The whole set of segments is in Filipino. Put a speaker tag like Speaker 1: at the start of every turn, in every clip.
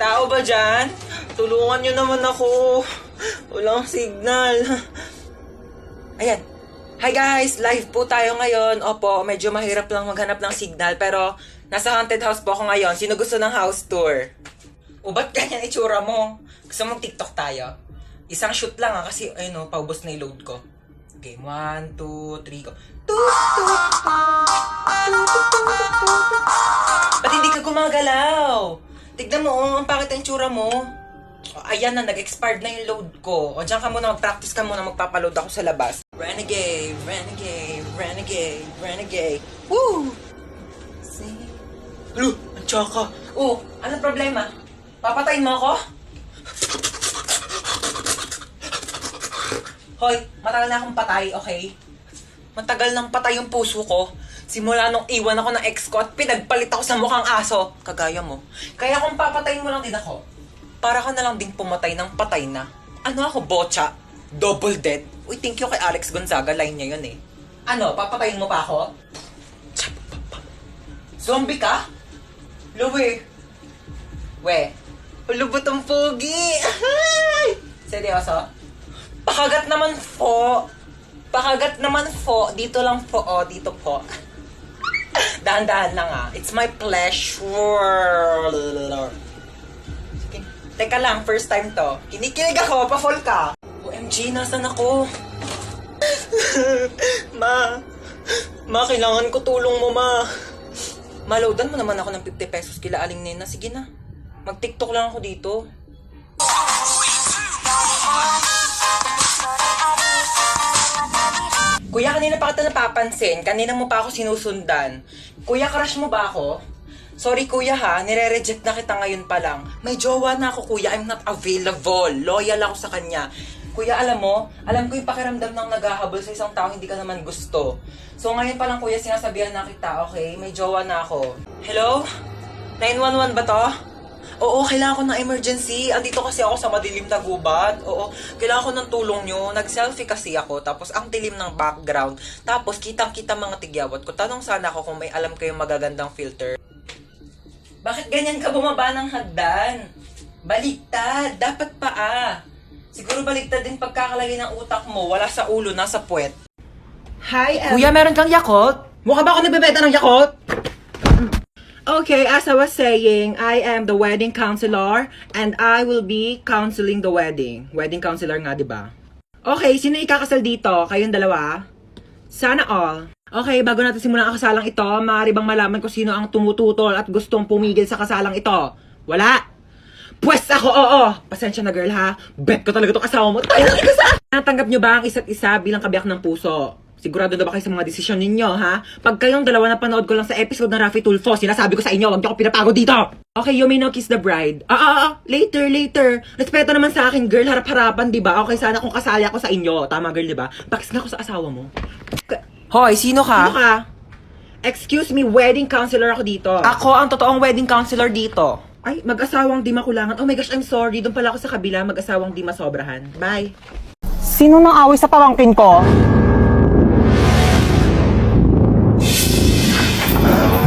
Speaker 1: Tao ba dyan? Tulungan nyo naman ako. Walang signal. Ayan. Hi guys! Live po tayo ngayon. Opo, medyo mahirap lang maghanap ng signal. Pero nasa haunted house po ako ngayon. Sino gusto ng house tour? O ba't ganyan itsura mo? Gusto mong TikTok tayo? Isang shoot lang kasi ayun o, paubos na i-load ko. Okay, 1, 2, 3, go. Ba't hindi ka gumagalaw? Tignan mo, ang pangit ang tsura mo. O, ayan na, nag-expired na yung load ko. O, dyan ka muna, mag-practice ka muna, magpapaload ako sa labas. Renegade, renegade, renegade, renegade. Woo! See? Hello, ang tsaka. Oh, anong problema? Papatayin mo ako? Hoy, matagal na akong patay, okay? Matagal nang patay yung puso ko. Simula nung iwan ako ng ex ko at pinagpalit ako sa mukhang aso. Kagaya mo. Kaya kung papatayin mo lang din ako, para ka na lang ding pumatay ng patay na. Ano ako, bocha? Double dead? Uy, thank you kay Alex Gonzaga. Line niya yun eh. Ano, papatayin mo pa ako? Zombie ka? Luwi. We. Ulubot ang pogi. Seryoso? Pakagat naman po. Pakagat naman po. Dito lang po. O, dito po. Dahan-dahan lang ah. It's my pleasure. Teka lang, first time to. Kinikilig ako, pa-fall ka. OMG, nasan ako? Ma, kailangan ko tulong mo, ma. Maloadan mo naman ako ng 50 pesos kila Aling Nena. Sige na. Mag-TikTok lang ako dito. Kuya, kanina pa kita napapansin. Kanina mo pa ako sinusundan. Kuya, crush mo ba ako? Sorry kuya ha, nire-reject na kita ngayon pa lang. May jowa na ako kuya, I'm not available. Loyal ako sa kanya. Kuya, alam mo, alam ko yung pakiramdam ng naghahabol sa isang tao hindi ka naman gusto. So ngayon pa lang kuya, sinasabihan na kita, okay? May jowa na ako. Hello? 911 ba to? Oo, kailangan ko ng emergency. Andito kasi ako sa madilim na gubat. Oo, kailangan ko ng tulong nyo. Nag-selfie kasi ako. Tapos ang dilim ng background. Tapos kitang-kita mga tigyawat ko. Tanong sana ako kung may alam kayong magagandang filter. Bakit ganyan ka bumaba ng hagdan? Baliktad. Dapat paa. Siguro baliktad din pagkakalagay ng utak mo. Wala sa ulo, nasa puwet. Hi, Kuya, meron kang Yakult? Mukha ba ako nagbebenta ng Yakult? Okay, as I was saying, I am the wedding counselor and I will be counseling the wedding. Wedding counselor nga, di ba? Okay, sino ikakasal dito? Kayong dalawa? Sana all. Okay, bago natin simulan ang kasalang ito, maaari bang malaman kung sino ang tumututol at gustong pumigil sa kasalang ito? Wala? Pwes ako, oo! Pasensya na girl ha, bet ko talaga itong asawa mo. Tayo lang ikasal! Natanggap nyo ba ang isa't isa bilang kabiyak ng puso? Sigurado na ba kayo sa mga desisyon ninyo, ha? Pag kayong dalawa napanood ko lang sa episode ng Raffy Tulfo, sinasabi ko sa inyo, huwag niyo ako pinapagod dito! Okay, you may now kiss the bride. Later. Respeto naman sa akin, girl, harap-harapan, di ba? Okay, sana kung kasali ako sa inyo. Tama, girl, di ba? Pakis nga ako sa asawa mo. Hoy, sino ka? Sino ka? Excuse me, wedding counselor ako dito. Ako ang totoong wedding counselor dito. Ay, mag-asawang di makulangan. Oh my gosh, I'm sorry. Doon pala ako sa kabila, mag-asawang di masobrahan. Bye.
Speaker 2: Sino nang away sa pamangkin ko?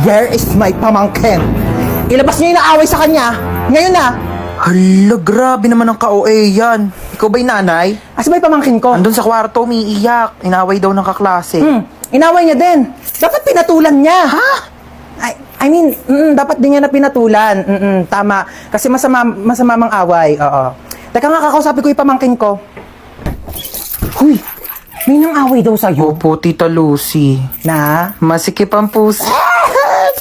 Speaker 2: Where is my pamangkin? Ilabas niyo yung naaway sa kanya. Ngayon na.
Speaker 3: Hala, grabe naman ang ka-OA yan. Ikaw ba'y nanay?
Speaker 2: Asa ba yung pamangkin ko?
Speaker 3: Andun sa kwarto, umiiyak. Inaway daw ng kaklase.
Speaker 2: Inaway niya din. Dapat pinatulan niya.
Speaker 3: Ha?
Speaker 2: I mean, dapat din niya na pinatulan. Tama. Kasi masama mang away. Oo. Teka nga, kakausapin ko yung pamangkin ko. Huy, may nang away daw sa'yo.
Speaker 3: Opo, Tita Lucy.
Speaker 2: Na?
Speaker 3: Masikip ang puso.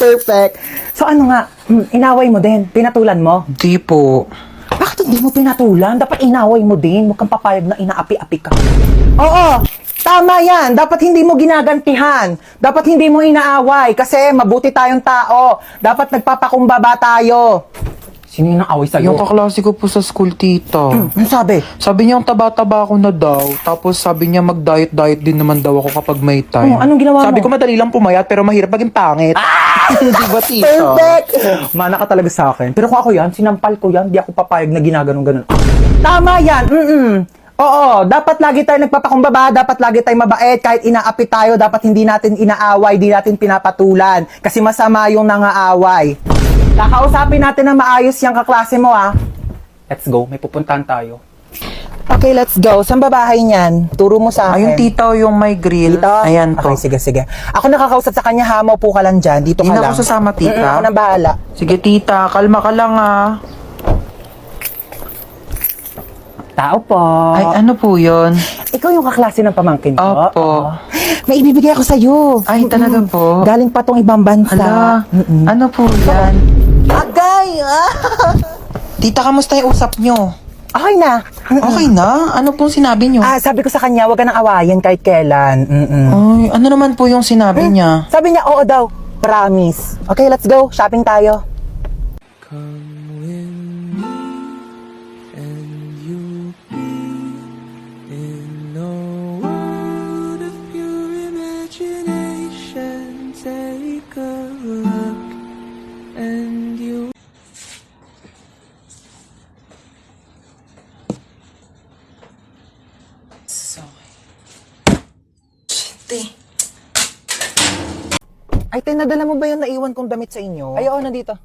Speaker 2: Perfect. So ano nga, inaway mo din? Pinatulan mo?
Speaker 3: Di po.
Speaker 2: Bakit hindi mo pinatulan? Dapat inaway mo din. Huwag kang papayag na inaapi-api ka. Oo, tama yan. Dapat hindi mo ginagantihan. Dapat hindi mo inaaway. Kasi mabuti tayong tao. Dapat nagpapakumbaba tayo. Sino yung away sa'yo?
Speaker 3: Yung kaklase ko po sa school, tita.
Speaker 2: Ano sabi?
Speaker 3: Sabi niya, ang taba-taba ako na daw. Tapos sabi niya, mag-diet-diet din naman daw ako kapag may time.
Speaker 2: Anong ginawa mo?
Speaker 3: Sabi ko, madali lang pumayat, pero mahirap maging pangit. Di ba, tita?
Speaker 2: Perfect! Mana ka talaga sa akin. Pero kung ako yan, sinampal ko yan, di ako papayag na ginaganon-ganon. Tama yan! Oo, dapat lagi tayo nagpapakumbaba, dapat lagi tayo mabait, kahit inaapi tayo, dapat hindi natin inaaway, di natin pinapatulan. Kasi masama yung nangaaway. Kakausapin natin na maayos yung kaklase mo, ah. Let's go, may pupuntahan tayo. Okay, let's go. Saan ba bahay niyan? Turo mo sa akin.
Speaker 3: Ayun, tita, yung may grill.
Speaker 2: Dito?
Speaker 3: Ayan po.
Speaker 2: Okay, sige. Ako nakakausap sa kanya, ha? Maupo ka lang dyan. Dito ka
Speaker 3: Hindi na
Speaker 2: lang.
Speaker 3: ako sasama, tita.
Speaker 2: Ako na bahala.
Speaker 3: Sige, tita, kalma ka lang ah.
Speaker 2: Tao po.
Speaker 3: Ay, ano po yun?
Speaker 2: Ikaw yung kaklase ng pamangkin ko?
Speaker 3: Opo.
Speaker 2: Oo. May ibibigay ako sa'yo.
Speaker 3: Ay, talaga po?
Speaker 2: Galing pa tong ibang bansa.
Speaker 3: Hala, ano po yan?
Speaker 2: Agay!
Speaker 3: Tita, kamusta yung usap nyo?
Speaker 2: Okay na.
Speaker 3: Okay na? Ano pong sinabi nyo?
Speaker 2: Sabi ko sa kanya, wag ka nang awayan kahit kailan.
Speaker 3: Ay, ano naman po yung sinabi niya?
Speaker 2: Sabi niya, oo daw. Promise. Okay, let's go. Shopping tayo. Ay, tinadala mo ba yung naiwan kong damit sa inyo? Ay, oo, nandito.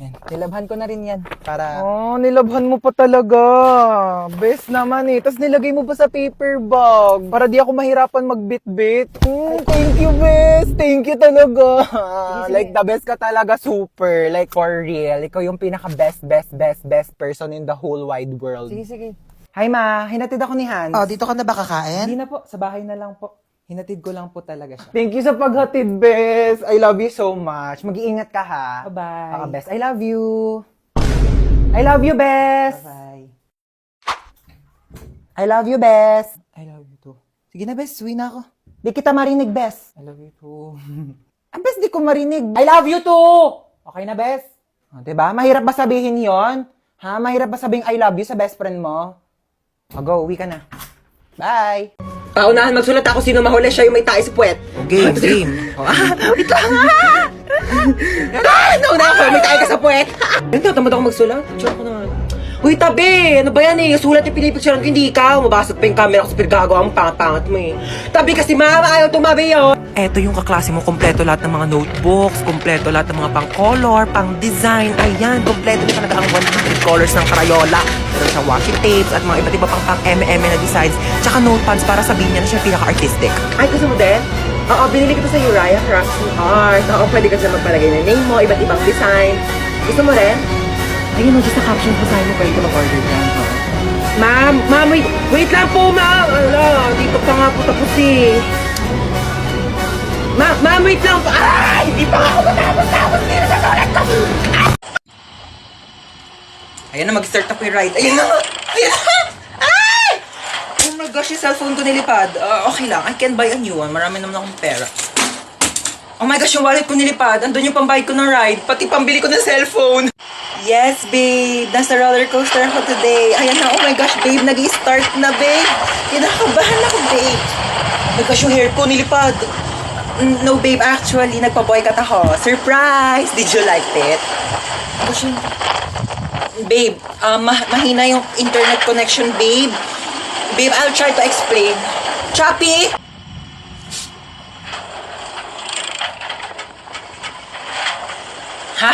Speaker 2: Yan, nilabhan ko na rin yan. Para...
Speaker 3: Oh, nilabhan mo pa talaga. Best naman eh. Tapos nilagay mo pa sa paper bag. Para di ako mahirapan magbit-bit.
Speaker 2: Thank you, best. Thank you talaga. Like, the best ka talaga, super. Like, for real. Ikaw yung pinaka-best person in the whole wide world. Sige. Hi, ma. Hinatid ako ni Hans.
Speaker 3: Oh, dito ka na ba kakain?
Speaker 2: Hindi na po. Sa bahay na lang po. Hinatid ko lang po talaga siya. Thank you sa paghatid, best. I love you so much. Mag-iingat ka, ha? Bye-bye. Best. I love you. I love you, best. Bye-bye. I love you, best. I love you too. Sige na, best. Uwi na ako. Di kita marinig, best. I love you too. Best, di ko marinig. I love you too! Okay na, best? Diba? Mahirap ba sabihin yon? Ha? Mahirap ba sabihin I love you sa best friend mo? Go, uwi ka na. Bye!
Speaker 1: Paunahan, magsulat ako sino mahuli, siya yung may tayo sa puwet.
Speaker 3: Game.
Speaker 1: Wait lang. Nauna ako, may tayo ka sa puwet. Nagtatamad ako magsulat. Tsura ko naman. Uy, tabi! Ano ba yan eh? Sulat yung pinipicturean ko, hindi ikaw. Mabasag pa yung camera ko sa pinagagawa mo, pangat-pangat mo eh. Tabi kasi mama, ayaw tumabi yun. Eto yung kaklase mo, kompleto lahat ng mga notebooks, kompleto lahat ng mga pang-color, pang-design. Ayan, kompleto na talaga ang 100 colors ng Crayola. Meron siyang washi tapes at mga iba't iba pang MM na designs. Tsaka notepads para sabihin niya na siya pinaka-artistic. Ay, gusto mo din? Oo, binili ko to sa Uriah Crafts and Art. Oo, pwede ka siya magpalagay ng name mo, iba't ibang design. Gusto mo rin? Ayun, just sa caption ko sa'yo mo, pwede ka mag-order dyan. Ma'am, wait lang po, ma'am. Ala, dito pa nga po tapos eh. Ma'am, wait lang po. Ay, hindi pa ako matapos dito sa sulat ko. Ayan na, mag-start na po yung ride. Ayan na! Ayan na! Ay! Oh my gosh, yung cellphone ko nilipad. Okay lang, I can buy a new one. Marami naman akong pera. Oh my gosh, yung wallet ko nilipad. Andun yung pambayad ko ng ride. Pati pambili ko ng cellphone. Yes, babe. Nasa roller coaster ako today. Ayan na, oh my gosh, babe. Nag-i-start na, babe. Kinakabahan ako, babe. Oh my gosh, yung hair ko nilipad. No, babe. Actually, nagpa-boycott ako. Surprise! Did you like it? Gosh, babe, mahina yung internet connection, babe. Babe, I'll try to explain. Choppy! Ha?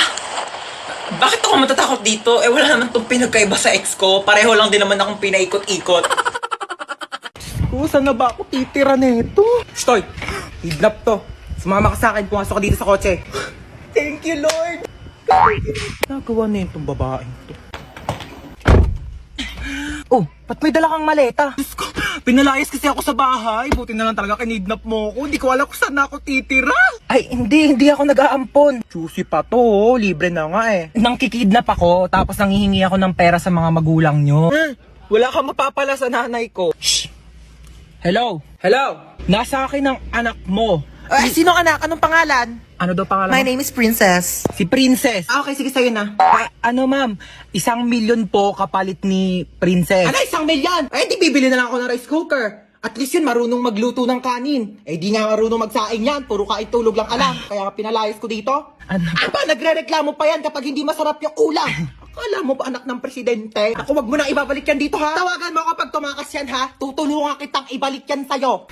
Speaker 1: Bakit ako matatakot dito? Wala naman itong pinagkaiba sa ex ko. Pareho lang din naman akong pinaikot-ikot.
Speaker 2: Saan na ba ako titira nito? Stoy! Kidnap to. Sumama ka sa akin, pumasok ka dito sa kotse. Thank you, Lord! Nagawa na itong babaeng to. Oh, ba't may dala kang maleta? Diyos ko, pinalayas kasi ako sa bahay. Buti na lang talaga kinidnap mo ko. Hindi ko alam kung saan ako titira. Ay, hindi ako nag-aampon. Juicy pa to, libre na nga eh. Nang kikidnap ako, tapos nanghihingi ako ng pera sa mga magulang nyo. Wala kang mapapala sa nanay ko. Shh! Hello? Nasa akin ang anak mo.
Speaker 3: Ay, sino anak? Anong pangalan?
Speaker 2: Ano daw pangalan
Speaker 3: My
Speaker 2: mo?
Speaker 3: name is Princess.
Speaker 2: Si Princess. Okay, sige sa'yo na. Ma'am? 1,000,000 po kapalit ni Princess. Ano, 1,000,000? Di bibili na lang ako ng rice cooker. At least yun, marunong magluto ng kanin. Di nga marunong magsaing yan. Puro kain tulog lang alam. Kaya nga pinalayas ko dito. Aba, nagre-reklamo pa yan kapag hindi masarap yung ulam. Akala mo ba anak ng presidente? Ako, wag mo nang ibabalik yan dito, ha? Tawagan mo kapag tumakas yan, ha? Tutulungan kitang ibalik yan sa'yo.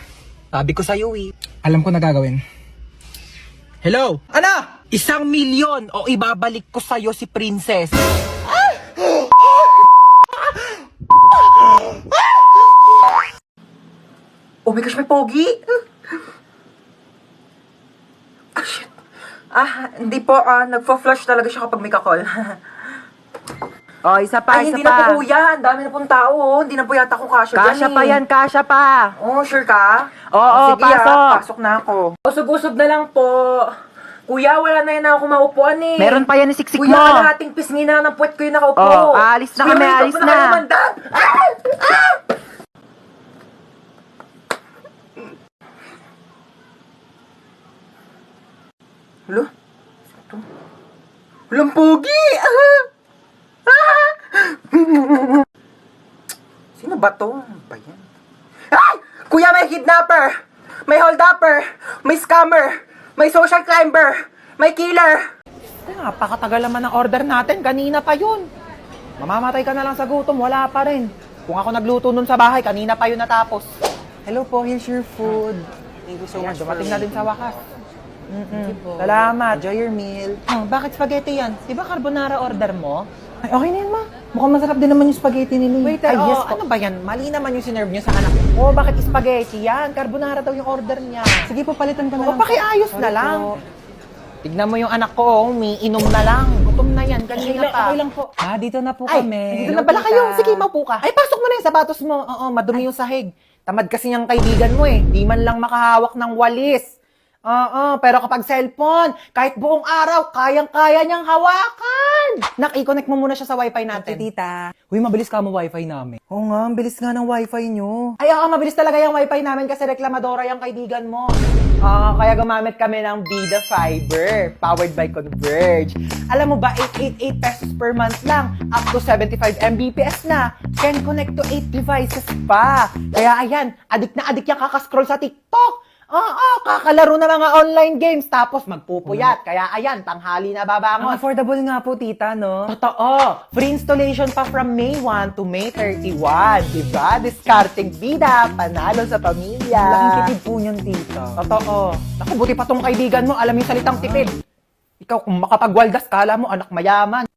Speaker 2: Sabi ko sa'yo, eh. Alam ko na gagawin.
Speaker 3: Hello?
Speaker 2: Ano? 1,000,000 o ibabalik ko sa'yo si Princess.
Speaker 1: Oh my gosh, may pogi! Ah, shit. Hindi po, nagpo-flush talaga siya kapag may kakol.
Speaker 4: Oh, isa pa,
Speaker 1: Ay,
Speaker 4: isa
Speaker 1: hindi
Speaker 4: pa.
Speaker 1: na po kuya. Ang dami na pong tao, oh. Hindi na po yata ko kasya dyan,
Speaker 4: Kasya pa
Speaker 1: eh.
Speaker 4: yan, kasya pa.
Speaker 1: Oh, sure ka?
Speaker 4: Oo,
Speaker 1: Sige,
Speaker 4: pasok.
Speaker 1: pasok na ako. Usog-usog na lang po. Kuya, wala na yun ako maupuan eh.
Speaker 4: Meron pa yan ni siksik
Speaker 1: Kuya,
Speaker 4: mo.
Speaker 1: kalahating pisngi na ng puwet ko yung nakaupo.
Speaker 4: Oh, alis na
Speaker 1: Kuya,
Speaker 4: kami,
Speaker 1: may
Speaker 4: alis
Speaker 1: takbo
Speaker 4: na.
Speaker 1: kami, bandang. Hello? Ito? Walang pogi! Sino ba to? Ano ba yan? Ay! Kuya, may kidnapper! May holdupper! May scammer! May social climber! May killer!
Speaker 2: Napakatagal naman ng order natin. Kanina pa yun. Mamamatay ka na lang sa gutom. Wala pa rin. Kung ako nagluto nun sa bahay, kanina pa yun natapos. Hello po, here's your food.
Speaker 1: Thank you so
Speaker 2: Ayan,
Speaker 1: much
Speaker 2: dumating
Speaker 1: for
Speaker 2: na din sa wakas. Salamat. Enjoy your meal. Bakit spaghetti yan? Di ba carbonara order mo? Ay, okay na yan, ma. Mukhang masarap din naman yung spaghetti nila.
Speaker 4: Waiter,
Speaker 2: Ay, yes,
Speaker 4: oo,
Speaker 2: ano ba yan? Mali naman yung sinerve nyo sa anak ko. Oh, bakit spaghetti yan? Carbonara daw yung order niya.
Speaker 4: Sige po, palitan ko na
Speaker 2: O,
Speaker 4: lang.
Speaker 2: pakiayos na lang. Tignan mo yung anak ko, oh, umiinom na lang. Gutom na yan, kanina pa.
Speaker 4: Okay lang po.
Speaker 2: Dito na po
Speaker 4: Ay,
Speaker 2: kami.
Speaker 4: dito
Speaker 2: Hello,
Speaker 4: na pala
Speaker 2: tita.
Speaker 4: kayo. Sige, maupo ka.
Speaker 2: Ay, pasok mo na yung sapatos mo. Oo, madumi yung sahig. Tamad kasi niyang kaibigan mo eh. Di man lang makahawak ng walis. Oo, pero kapag cellphone, kahit buong araw, kayang-kaya niyang hawakan. Nak, i-connect mo muna siya sa wifi natin.
Speaker 4: Tita.
Speaker 2: Uy, mabilis ka mo wifi namin. Oo nga, ang bilis nga ng wifi nyo. Ay, oo, mabilis talaga yung wifi namin kasi reklamadora yung kaibigan mo. Kaya gumamit kami ng Vida Fiber, powered by Converge. Alam mo ba, 888 pesos per month lang, up to 75 Mbps na. Can connect to 8 devices pa. Kaya ayan, adik na adik yung kakascroll sa TikTok. Oo, kakalaro na mga online games, tapos magpupuyat. Kaya ayan, tanghali na babangon.
Speaker 4: Affordable nga po, tita, no?
Speaker 2: Totoo. Free installation pa from May 1 to May 31. Diba? Discarding bida, panalo sa pamilya.
Speaker 4: Laking tipid po niyan, tita.
Speaker 2: Totoo. Naku, buti pa tong kaibigan mo, alam yung salitang tipid. Ikaw, kung makapagwaldas, kala mo anak mayaman.